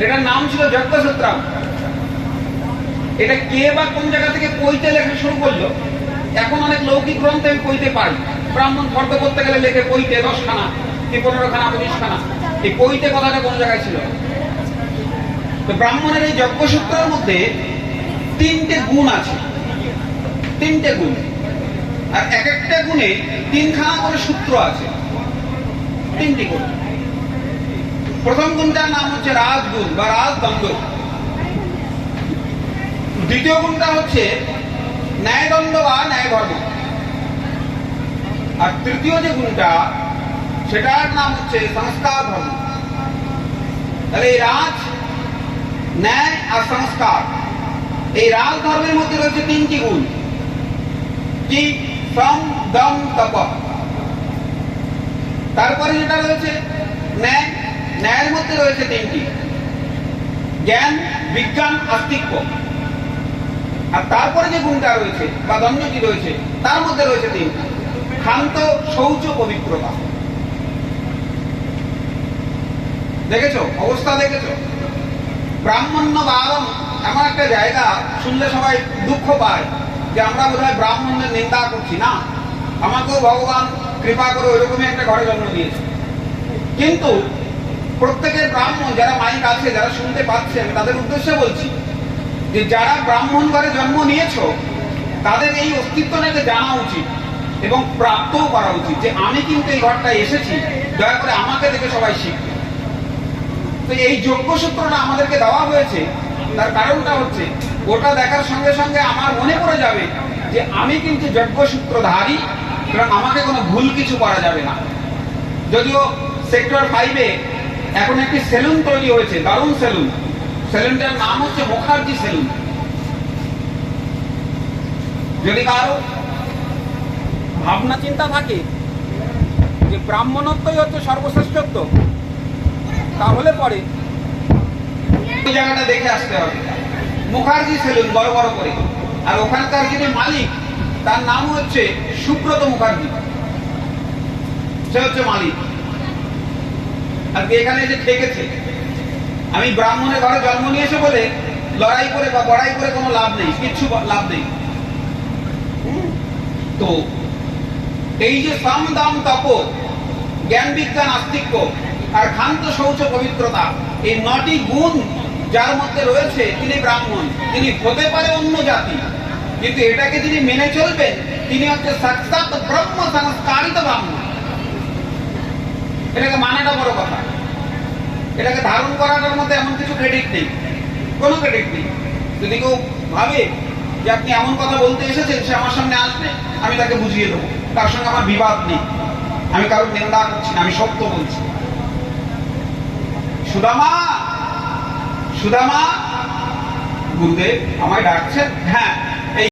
এটার নাম ছিল যজ্ঞসূত্রম। এটা কে বা কোন জায়গা থেকে কইতে লেখা শুরু করলো, এখন অনেক লৌকিক গ্রন্থে আমি কইতে পাই। ব্রাহ্মণ ফর্দ করতে গেলে লেখে কইতে 10 খানা কি 15 খানা 25 খানা। এই কইতে কথাটা কোন জায়গায় ছিল? তো ব্রাহ্মণের এই যজ্ঞসূত্রের মধ্যে 3টে গুণ আছে, 3টে গুণ, আর এক একটা গুণে 3 খানা করে সূত্র আছে, 3টি গুণ। প্রথম গুণটার নাম হচ্ছে রাজগুণ বা রাজদণ্ড। দ্বিতীয় গুণটা হচ্ছে ন্যায়দণ্ড বা ন্যায় ধর্ম। আর তৃতীয় যে গুণটা সেটার নাম হচ্ছে সংস্কার ধর্ম। তাহলে এই রাজ, ন্যায় আর সংস্কার, এই রাজ ধর্মের মধ্যে রয়েছে 3টি গুণ, কি সম দম তপ। তারপরে যেটা রয়েছে ন্যায়, ন্যায়ের মধ্যে রয়েছে 3টি, জ্ঞান, বিজ্ঞান, আস্তিক্য। আর তারপরে যে গুণটা রয়েছে বা দণ্ডটি রয়েছে তার মধ্যে রয়েছে 3টি, ক্ষান্ত, শৌচ, পবিত্রতা। দেখেছো অবস্থা, দেখেছো? ব্রাহ্মণ্য বাদম এমন একটা জায়গা, শুনলে সবাই দুঃখ পায় যে আমরা বোধহয় ব্রাহ্মণদের নিন্দা করছি। না, আমাকেও ভগবান কৃপা করে ওইরকমই একটা ঘরে জন্ম দিয়েছে। কিন্তু প্রত্যেকের ব্রাহ্মণ যারা মাইক আছে, যারা শুনতে পাচ্ছেন, তাদের উদ্দেশ্যে বলছি যে যারা ব্রাহ্মণ ঘরে জন্ম নিয়েছো তাদের এই অস্তিত্বটাকে জানা উচিত এবং প্রাপ্তও করা উচিত যে আমি কিন্তু এই ঘরটায় এসেছি, দয়া করে আমাকে দেখে সবাই শিখবে। তো এই যোগ্যসূত্রটা আমাদেরকে দেওয়া হয়েছে, তার কারণটা হচ্ছে ওটা দেখার সঙ্গে সঙ্গে আমার মনে পড়ে যাবে যে আমি কিন্তু যোগ্যসূত্রধারী, কারণ আমাকে কোনো ভুল কিছু করা যাবে না। যদিও সেক্টর 5-এ এখন একটি সেলুন তৈরি হয়েছে, দারুণ সেলুন। সেলুনটার নাম হচ্ছে মুখার্জি সেলুন। যদি কারো ভাবনা চিন্তা থাকে যে ব্রাহ্মণত্বই হচ্ছে সর্বশ্রেষ্ঠত্ব, তাহলে পরে ওই জায়গাটা দেখে আসতে হবে। মুখার্জি সেলুন বড় বড় করে, আর ওখানকার যিনি মালিক তার নাম হচ্ছে সুব্রত মুখার্জি, সে হচ্ছে মালিক। আর এখানে এসে ঠেকেছে। আমি ব্রাহ্মণের ঘরে জন্ম নিয়েছে বলে লড়াই করে বা বড়াই করে কোনো লাভ নেই, কিচ্ছু লাভ নেই। তো এই যে সাম দাম তপ, জ্ঞান, বিজ্ঞান, আস্তিক্য আর ক্ষান্ত, শৌচ, পবিত্রতা, এই 9টি গুণ যার মধ্যে রয়েছে তিনি ব্রাহ্মণ। তিনি হতে পারে অন্য জাতি, কিন্তু এটাকে যিনি মেনে চলবেন তিনি হচ্ছে সাক্ষাৎ ব্রহ্ম সংস্কারিত ব্রাহ্মণ। এটাকে মানাটা বড় কথা। এটাকে ধারণ করাটার মধ্যে এমন কিছু ক্রেডিট নেই, কোনো ক্রেডিট নেই। যদি কেউ ভাবে যে আপনি এমন কথা বলতে এসেছেন, সে আমার সামনে আসবে, আমি তাকে বুঝিয়ে দেবো। তার সঙ্গে আমার বিবাদ নেই, আমি কারোর নিন্দা করছি না, আমি সত্য বলছি। সুদামা, সুদামা, গুরুদেব আমায় ডাকছেন? হ্যাঁ,